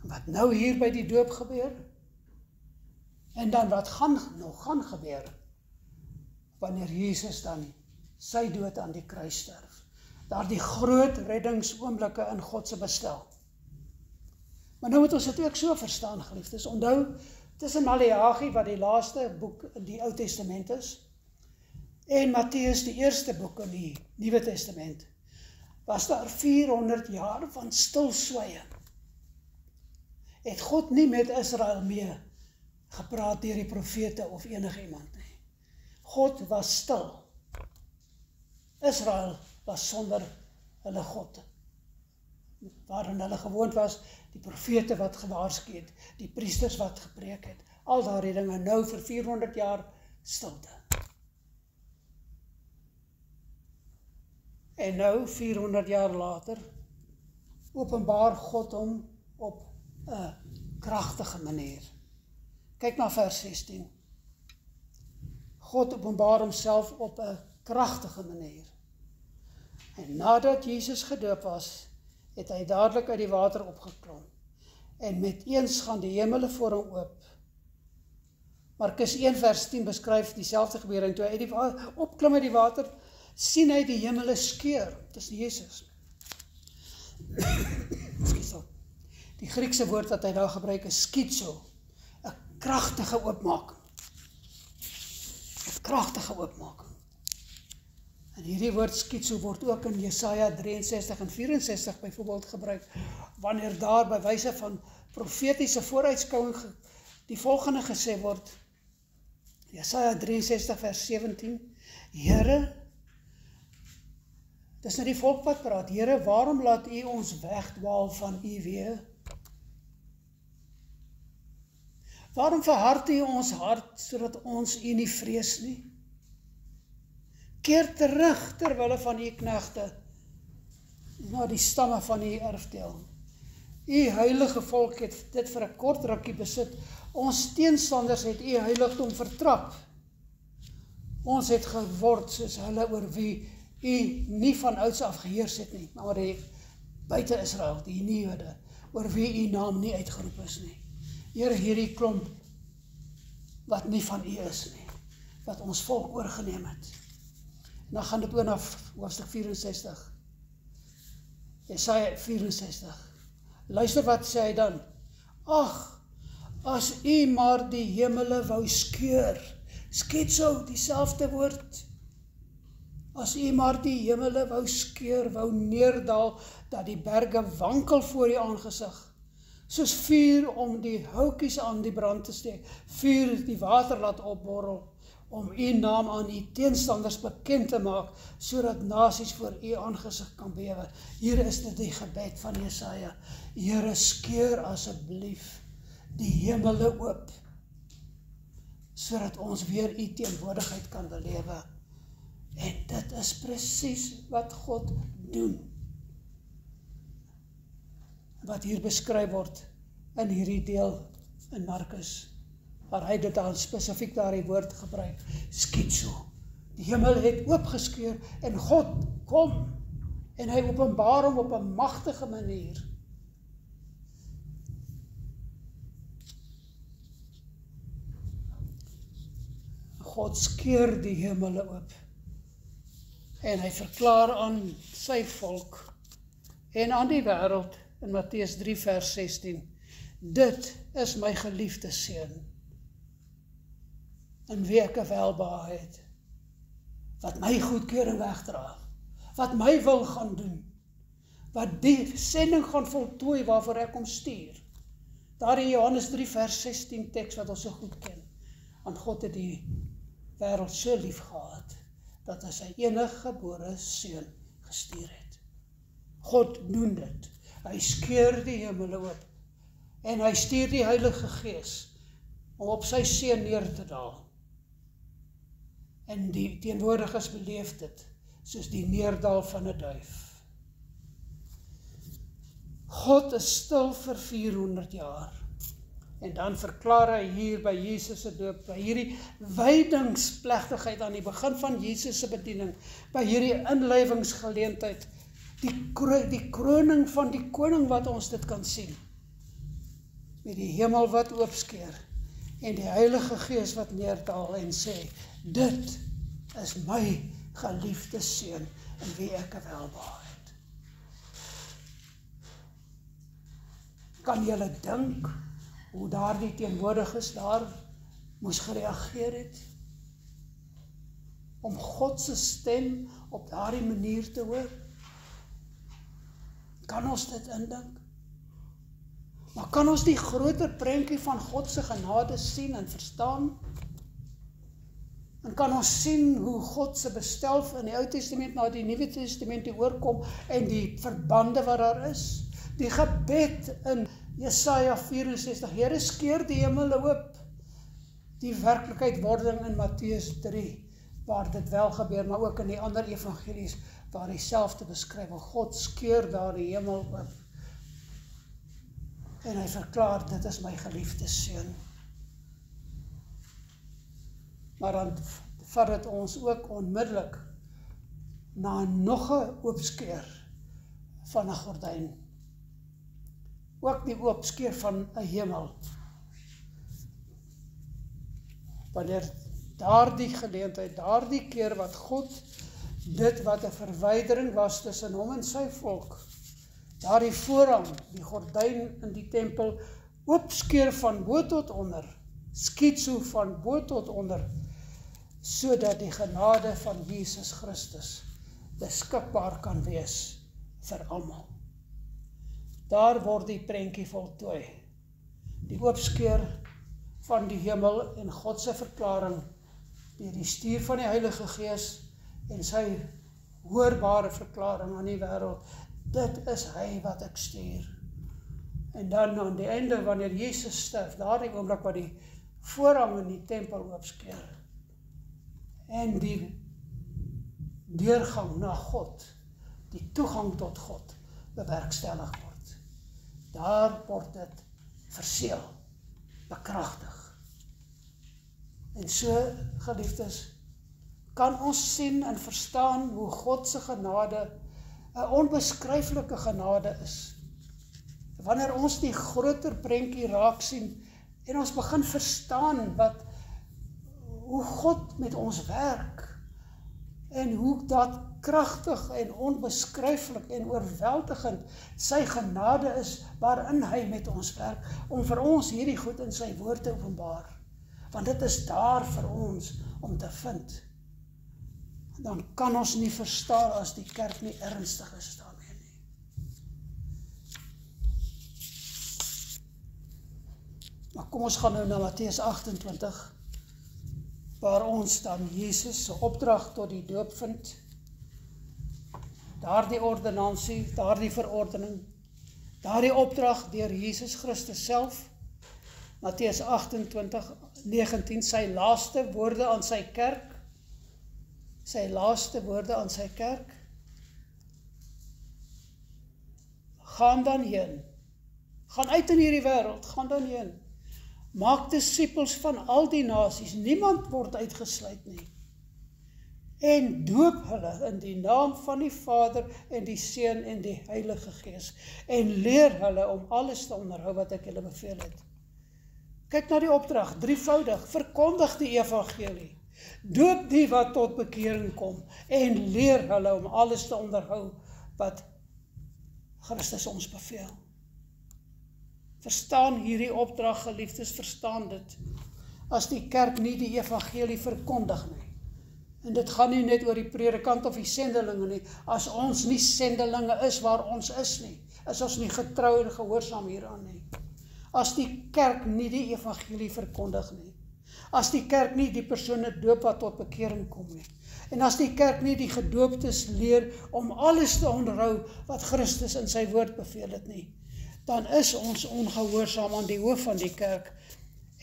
en wat nou hier by die doop gebeur, en dan wat nog gaan gebeur, wanneer Jesus dan sy dood aan die kruis sterf. Daardie groot reddingsoomblik in God se bestel. Maar nou moet ons dit ook so verstaan, geliefdes. Onthou, tussen Maleagi, wat die laaste boek in die Ou Testament is, en Matteus, die eerste boek in die Nuwe Testament, was daar 400 jaar van stilswye. Het God nie met Israel mee gepraat deur die profete of enige iemand nie. God was stil. Israel was sonder hulle God. Waarin hulle gewoond was, die profete wat gewaarsku het, die priesters wat gepreek het, al daardie dinge nou vir 400 jaar stilte. En nou, 400 jaar later, openbaar God hom op 'n kragtige manier. Kyk na vers 16. God openbaar homself op 'n kragtige manier. En nadat Jesus gedoop was, het hy dadelik uit die water opgeklom. En met eens gaan die hemele voor hom oop. Markus 1 vers 10 beskryf dieselfde gebeuring. Toe hy uit die opklim uit die water, sien hy die hemele skeur. Dis Jesus. Die Griekse woord wat hy daar gebruik is schizo, 'n kragtige oopmaking. 'n kragtige oopmaking. En hierdie woord schizo word ook in Jesaja 63 en 64 byvoorbeeld gebruik, wanneer daar by wyse van profetiese vooruitskouing die volgende gesê word, Jesaja 63 vers 17, Here, dis nou die volk wat praat, Here, waarom laat U ons wegdwaal van U weë? Waarom verhard U ons hart, sodat ons U nie vrees nie? Keer terug terwille van U knegte, na die stamme van U erfdeel. U heilige volk het dit vir 'n kort rukkie besit. Ons teenstanders het U heiligdom vertrap. Ons het geword soos hulle oor wie U nie van ouds af geheers het nie, maar die buite Israel, die nie-Jode, oor wie U naam nie uitgeroep is nie. Here, hierdie klomp wat nie van U is nie, wat ons volk oorgeneem het. En dan gaan dit oor na hoofstuk 64. Jesaja 64. Luister wat sê hy dan. Ag, as U maar die hemele wou skeur, schizo, dieselfde woord. As U maar die hemele wou skeur, wou neerdal, dat die berge wankel voor U aangesig, soos vuur om die houtjies aan die brand te steek, vuur die water laat opborrel, om U naam aan U teenstanders bekend te maak, sodat nasies voor U aangesig kan bewe. Hier is dit die gebed van Jesaja. Here, skeur asseblief die hemele oop, sodat ons weer U teenwoordigheid kan belewe. En dit is presies wat God doen. Wat hier beskryf word in hierdie deel in Markus, waar hy dit dan spesifiek daar die woord gebruik, schizo. Die hemel het oopgeskeur en God kom en hy openbaar hom op 'n magtige manier. God skeur die hemele oop en hy verklaar aan sy volk en aan die wêreld in Matteus 3 vers 16, dit is my geliefde seun, in wie ek welbehae het, wat my goedkeuring wegdra, wat my wil gaan doen, wat die sending gaan voltooi waarvoor ek hom stuur. Daar in Johannes 3 vers 16 teks wat ons so goed ken. Want God het die wêreld so lief gehad, dat hy sy enige gebore seun gestuur het. God doen dit. Hy skeur die hemele oop, en hy stuur die Heilige Gees, om op sy seun neer te daal. En die teenwoordiges beleef dit, soos die neerdal van 'n duif. God is stil vir 400 jaar. En dan verklaar hy hier by Jesus se doop, by hierdie wydingsplegtigheid aan die begin van Jesus se bediening, by hierdie inlywingsgeleentheid, die kroning van die koning wat ons dit kan sien, met die hemel wat oopskeur, en die Heilige Gees wat neerdal en sê, dit is my geliefde seun, in wie ek 'n welbehae het. Kan julle dink hoe daardie teenwoordiges daar moes gereageer het? Om God se stem op daardie manier te hoor? Kan ons dit indink? Maar kan ons die groter prentjie van God se genade sien en verstaan? En kan ons sien hoe God se bestel in die Ou Testament na die Nuwe Testament oorkom en die verbande wat daar is? Die gebed in Jesaja 64, Here skeur die hemele oop. Die werklikheidwording in Matteus 3, waar dit wel gebeur, maar ook in die ander evangelies, waar hy self te beskryf, God skeur daar die hemel oop. En hy verklaar, dit is my geliefde seun. Maar dan vat dit ons ook onmiddellik na nog 'n oopskeur van 'n gordyn. Ook die oopskeur van 'n hemel. Wanneer daardie geleentheid, daardie keer wat God dit wat 'n verwydering was tussen hom en sy volk, daardie voorhang, die gordyn in die tempel, oopskeur van bo tot onder, skitso van bo tot onder, sodat die genade van Jesus Christus beskikbaar kan wees vir almal. Daar word die prentjie voltooi. Die oopskeur van die hemel en God se verklaring deur die stuur van die Heilige Gees en sy hoorbare verklaring aan die wêreld. Dit is hy wat ek stuur. En dan aan die einde, wanneer Jesus sterf, daardie oomblik wat die voorhang in die tempel oopskeur en die deurgang na God, die toegang tot God bewerkstellig word. Daar word dit verseël, bekragtig. En so, geliefdes, kan ons sien en verstaan hoe God se genade 'n onbeskryflike genade is. Wanneer ons die groter prentjie raak sien en ons begin verstaan hoe God met ons werk en hoe dat kragtig en onbeskryflik en oorweldigend sy genade is waarin hy met ons werk om vir ons hierdie goed in sy woord te openbaar. Want dit is daar vir ons om te vind. Dan kan ons nie verstaan as die kerk nie ernstig is daarmee nie. Maar kom ons gaan nou na Matteus 28, waar ons dan Jesus se opdrag tot die doop vind. Daardie ordonnansie, daardie verordening, daardie opdrag deur Jesus Christus self. Matteus 28:19, sy laaste woorde aan sy kerk. Sy laaste woorde aan sy kerk. Gaan dan heen. Gaan uit in hierdie wêreld, gaan dan heen. Maak disippels van al die nasies, niemand word uitgesluit nie. En doop hulle in die naam van die Vader en die Seun en die Heilige Gees. En leer hulle om alles te onderhou wat ek julle beveel het. Kyk na die opdrag, drievoudig, verkondig die evangelie. Doop die wat tot bekering kom en leer hulle om alles te onderhou wat Christus ons beveel. Verstaan hierdie opdrag, geliefdes, verstaan dit. As die kerk nie die evangelie verkondig nie. En dit gaan nie net oor die predikant of die sendelinge nie. As ons nie sendelinge is waar ons is nie, is ons nie getrou en gehoorsaam hieraan nie. As die kerk nie die evangelie verkondig nie. As die kerk nie die persone doop wat tot bekering kom nie. En as die kerk nie die gedooptes leer om alles te onderhou wat Christus in sy woord beveel het nie, dan is ons ongehoorsaam aan die hoof van die kerk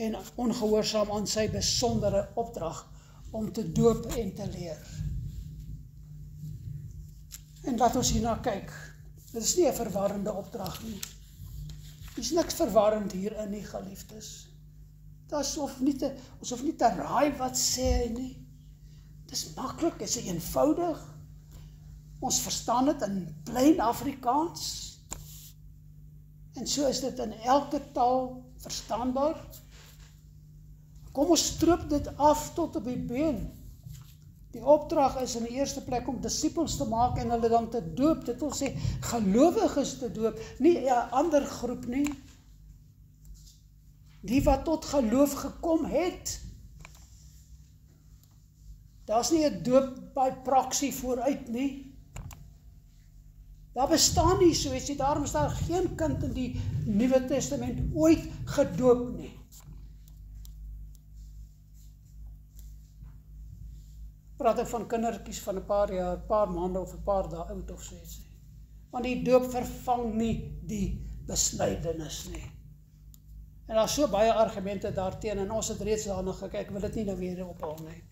en ongehoorsaam aan sy besondere opdrag om te doop en te leer. En laat ons hierna kyk. Dit is nie 'n verwarrende opdrag nie. Dit is niks verwarrend hierin nie, geliefdes. Ons hoef nie te raai wat sê hy nie. Dit is maklik, dit is eenvoudig. Ons verstaan dit in plain Afrikaans. En so is dit in elke taal verstaanbaar. Kom ons stroop dit af tot op die been. Die opdrag is in die eerste plek om disippels te maak en hulle dan te doop. Dit wil sê gelowiges te doop, nie 'n ander groep nie. Die wat tot geloof gekom het. Daar's nie 'n doop by proxy vooruit nie. Daar bestaan nie so iets nie. Daarom is daar geen kind in die Nuwe Testament ooit gedoop nie. Praat ek van kindertjies van 'n paar jaar, 'n paar maande of 'n paar dae oud of so iets nie. Want die doop vervang nie die besnydenis nie. En daar is so baie argumente daarteen en ons het reeds daarna gekyk, ek wil dit nie nou weer ophaal nie.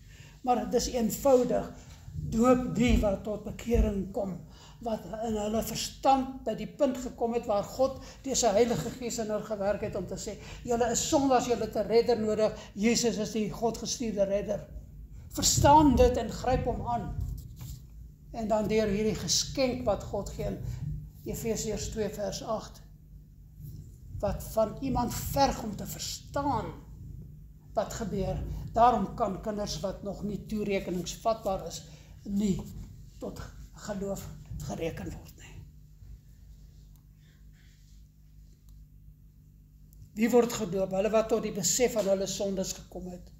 Maar dit is eenvoudig, doop die wat tot bekering kom, wat in hulle verstand by die punt gekom het waar God deur sy Heilige Gees in hulle gewerk het om te sê, julle is sondaars, julle het 'n redder nodig, Jesus is die God gestuurde redder. Verstaan dit en gryp hom aan. En dan deur hierdie geskenk wat God gee in Efesiërs 2 vers 8, wat van iemand verg om te verstaan wat gebeur. Daarom kan kinders wat nog nie toerekeningsvatbaar is, nie tot geloof gereken word nie. Wie word gedoop? Hulle wat tot die besef van hulle sondes gekom het.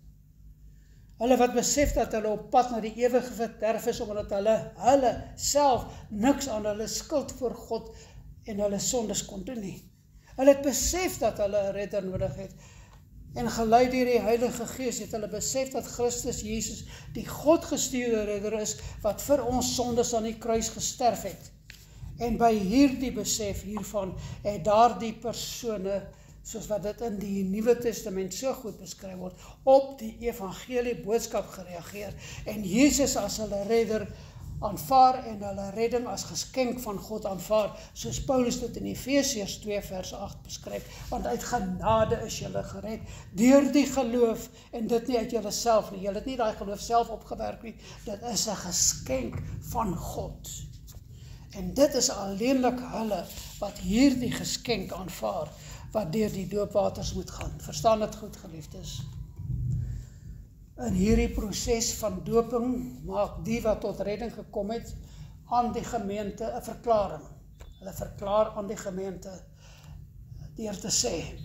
Hulle wat besef dat hulle op pad na die ewige verderf is, omdat hulle self niks aan hulle skuld voor God en hulle sondes kon doen nie. Hulle het besef dat hulle 'n redder nodig het. En gelei deur die Heilige Gees het hulle besef dat Christus Jesus die God gestuurde redder is, wat vir ons sondes aan die kruis gesterf het. En by hierdie besef hiervan het daardie persone, soos wat dit in die Nuwe Testament so goed beskryf word, op die evangelie boodskap gereageer en Jesus as hulle redder aanvaar en hulle redding as geskenk van God aanvaar, soos Paulus dit in Efesiërs 2 vers 8 beskryf, want uit genade is julle gered, deur die geloof, en dit nie uit julle self nie, julle het nie daai geloof self opgewerk nie, dit is 'n geskenk van God. En dit is alleenlik hulle wat hierdie geskenk aanvaar, wat deur die doopwaters moet gaan. Verstaan dit goed, geliefdes? In hierdie proses van doping maak die wat tot redding gekom het aan die gemeente 'n verklaring. Hulle verklaar aan die gemeente deur te sê,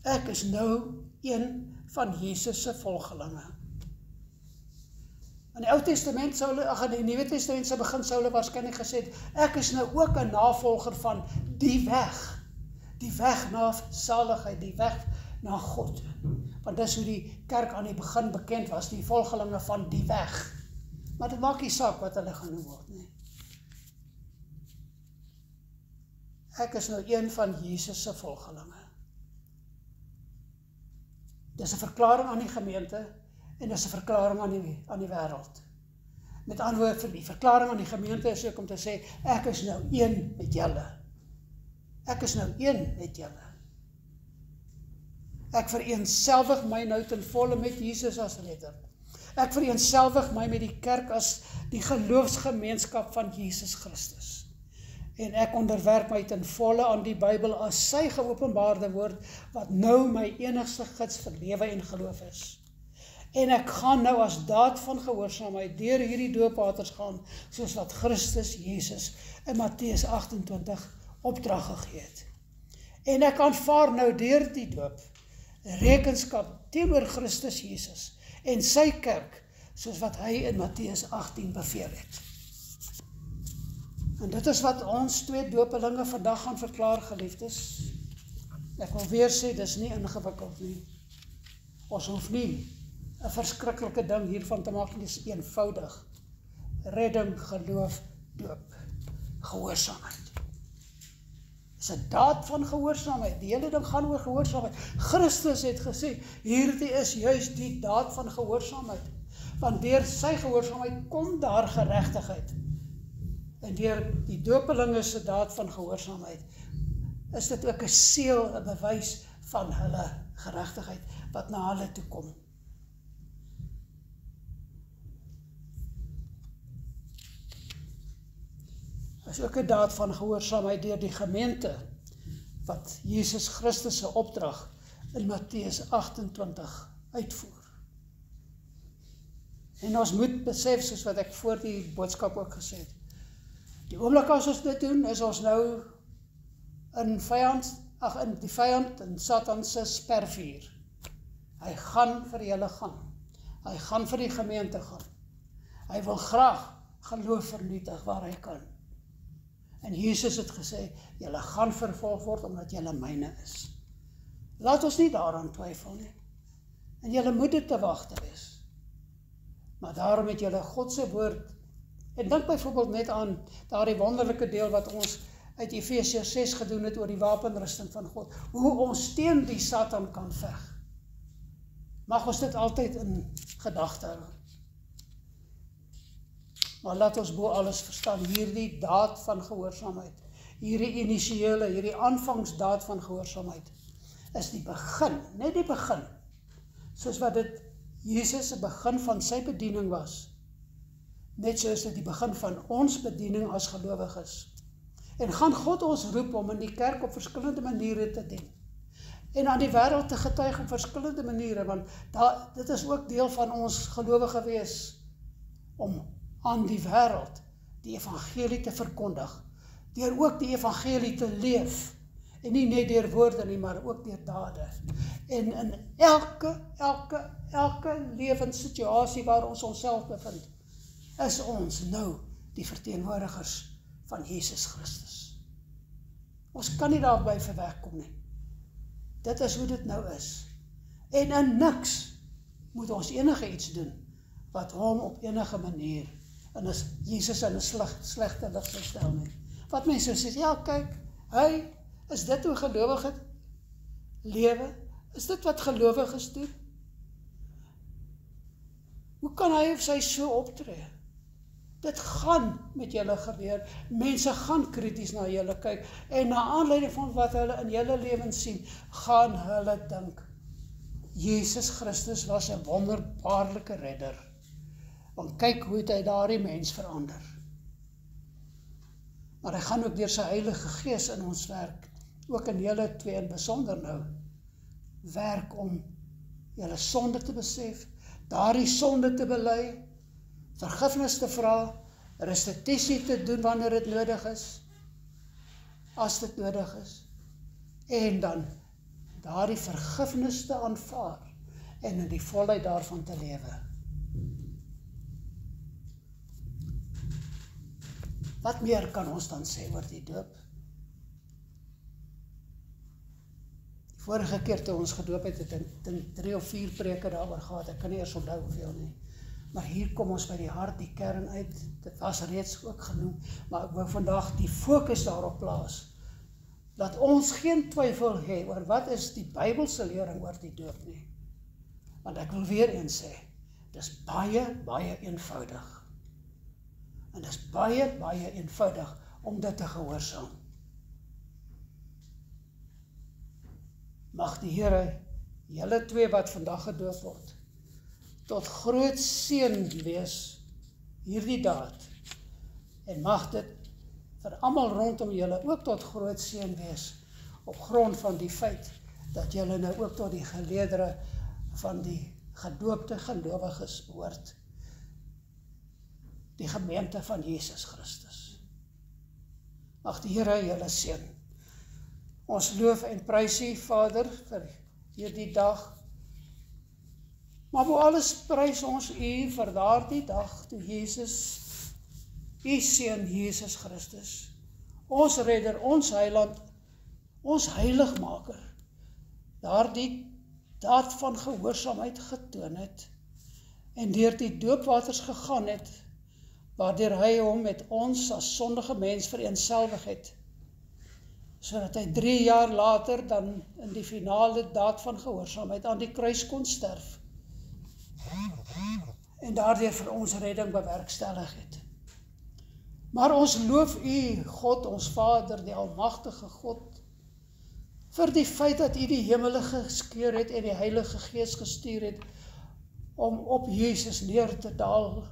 ek is nou een van Jesus se volgelinge. In die Ou Testament sou hulle, in die Nuwe Testament se begin sou hulle waarskynlik gesê het, ek is nou ook 'n navolger van die weg na saligheid, die weg na God. Want dis hoe die kerk aan die begin bekend was, die volgelinge van die weg. Maar dit maak nie saak wat hulle genoem word nie. Ek is nou een van Jesus se volgelinge. Dis 'n verklaring aan die gemeente en dis 'n verklaring aan die wêreld. Met ander woorde, vir die verklaring aan die gemeente is ook om te sê, ek is nou een met julle. Ek is nou een met julle. Ek vereenselwig my nou ten volle met Jesus as redder. Ek vereenselwig my met die kerk as die geloofsgemeenskap van Jesus Christus. En ek onderwerp my ten volle aan die Bybel as sy geopenbaarde woord, wat nou my enigste gids vir lewe en geloof is. En ek gaan nou as daad van gehoorsaamheid deur hierdie doopwaters gaan, soos wat Christus Jesus in Matteus 28 opdrag gegee het. En ek aanvaar nou deur die doop rekenskap teenoor Christus Jesus en sy kerk, soos wat hy in Matteus 18 beveel het. En dit is wat ons twee doopelinge vandag gaan verklaar, geliefdes. Ek wil weer sê, dis nie ingewikkeld nie. Ons hoef nie 'n verskriklike ding hiervan te maak, dis eenvoudig. Redding, geloof, doop, gehoorsaamheid. Dis 'n daad van gehoorsaamheid. Die hele ding gaan oor gehoorsaamheid. Christus het gesê, hierdie is juis die daad van gehoorsaamheid. Want deur sy gehoorsaamheid kom daar geregtigheid. En deur die doopelinge se daad van gehoorsaamheid is dit ook 'n seël, 'n bewys van hulle geregtigheid wat na hulle toe kom. Is ook 'n daad van gehoorsaamheid deur die gemeente wat Jesus Christus se opdrag in Matteus 28 uitvoer. En ons moet besef, soos wat ek voor die boodskap ook gesê het, die oomblik as ons dit doen, is ons nou in die vyand, in Satan se spervuur. Hy gaan vir julle gaan. Hy gaan vir die gemeente gaan. Hy wil graag geloof vernietig waar hy kan. En Jesus het gesê, julle gaan vervolg word omdat julle myne is. Laat ons nie daaraan twyfel nie. En julle moet dit te wagte wees. Maar daarom het julle God se woord, en dink byvoorbeeld net aan daardie wonderlike deel wat ons uit Efesiërs 6 gedoen het oor die wapenrusting van God, hoe ons teen die Satan kan veg. Mag ons dit altyd in gedagte hou. Maar laat ons bo alles verstaan, hierdie daad van gehoorsaamheid, hierdie initiële, hierdie aanvangsdaad van gehoorsaamheid, is die begin, net die begin, soos wat dit Jesus se begin van sy bediening was, net so is dit die begin van ons bediening as gelowiges. En gaan God ons roep om in die kerk op verskillende maniere te dien, en aan die wêreld te getuig op verskillende maniere, want dit is ook deel van ons gelowige wees, om aan die wêreld die evangelie te verkondig, deur ook die evangelie te leef, en nie net deur woorde nie, maar ook deur dade. En in elke lewenssituasie waar ons onsself bevind, is ons nou die verteenwoordigers van Jesus Christus. Ons kan nie daarby verwegkom nie. Dit is hoe dit nou is. En in niks moet ons enige iets doen, wat hom op enige manier, en is Jesus in 'n slegte lig sou stel nie. Wat mense sê, ja kyk, hy, is dit hoe gelowige lewe? Is dit wat gelowiges doen? Hoe kan hy of sy so optree? Dit gaan met julle gebeur. Mense gaan krities na julle kyk, en na aanleiding van wat hulle in julle lewens sien, gaan hulle dink, Jesus Christus was 'n wonderbaarlike redder. Want kyk hoe het hy daardie mens verander. Maar hy gaan ook deur sy Heilige Gees in ons werk, ook in julle twee in besonder nou, werk om julle sonde te besef, daardie sonde te bely, vergifnis te vra, restituisie te doen wanneer dit nodig is, as dit nodig is, en dan daardie vergifnis te aanvaar, en in die volheid daarvan te lewe. Wat meer kan ons dan sê oor die doop? Die vorige keer toe ons gedoop het, het ek 3 of 4 preke daaroor gehad, ek kan nie eers onthou hoeveel nie. Maar hier kom ons by die hart, die kern uit, dit was reeds ook genoem, maar ek wil vandag die fokus daarop plaas, dat ons geen twyfel hê oor wat is die Bybelse lering oor die doop nie. Want ek wil weer eens sê, dit is baie, baie eenvoudig. En dit is baie, baie eenvoudig om dit te gehoorsaam. Mag die Here, julle twee wat vandag gedoop word, tot groot seën wees hierdie daad. En mag dit vir almal rondom julle ook tot groot seën wees, op grond van die feit dat julle nou ook tot die geleedere van die gedoopte gelowiges behoort. Die gemeente van Jesus Christus. Mag die Here julle seën. Ons loof en prys U, Vader, vir hierdie dag. Maar bo alles prys ons U vir daardie dag, toe Jesus, U seun Jesus Christus, ons redder, ons heiland, ons heiligmaker, daardie daad van gehoorsaamheid getoon het, en deur die doopwaters gegaan het, waardeur hy hom met ons as sondige mens vereenselwig het, sodat hy 3 jaar later dan in die finale daad van gehoorsaamheid aan die kruis kon sterf, en daardeur vir ons redding bewerkstellig het. Maar ons loof U, God, ons Vader, die almagtige God, vir die feit dat U die hemele geskeur het en die Heilige Gees gestuur het, om op Jesus neer te daal,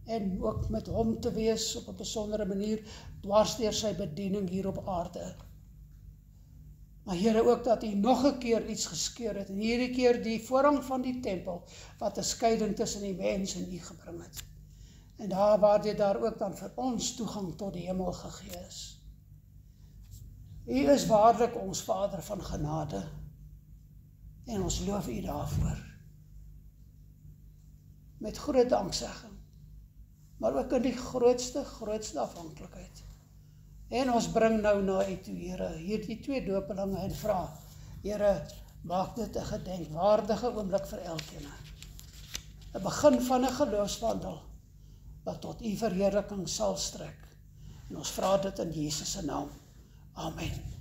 en ook met hom te wees op 'n besondere manier, dwars deur sy bediening hier op aarde. Maar Here, ook dat U nog 'n keer iets geskeur het, en hierdie keer die voorhang van die tempel, wat 'n skeiding tussen die mens en U gebring het. En daar waar dit daar ook dan vir ons toegang tot die hemel gegee is. U is waarlik ons Vader van genade, en ons loof U daarvoor. Met groot danksegging, maar ook in die grootste afhanklikheid. En ons bring nou na U toe, Here, hierdie 2 dopelinge en vra, Here, maak dit 'n gedenkwaardige oomblik vir elkeen. 'n begin van 'n geloofswandel, wat tot U verheerliking sal strek. En ons vra dit in Jesus se naam. Amen.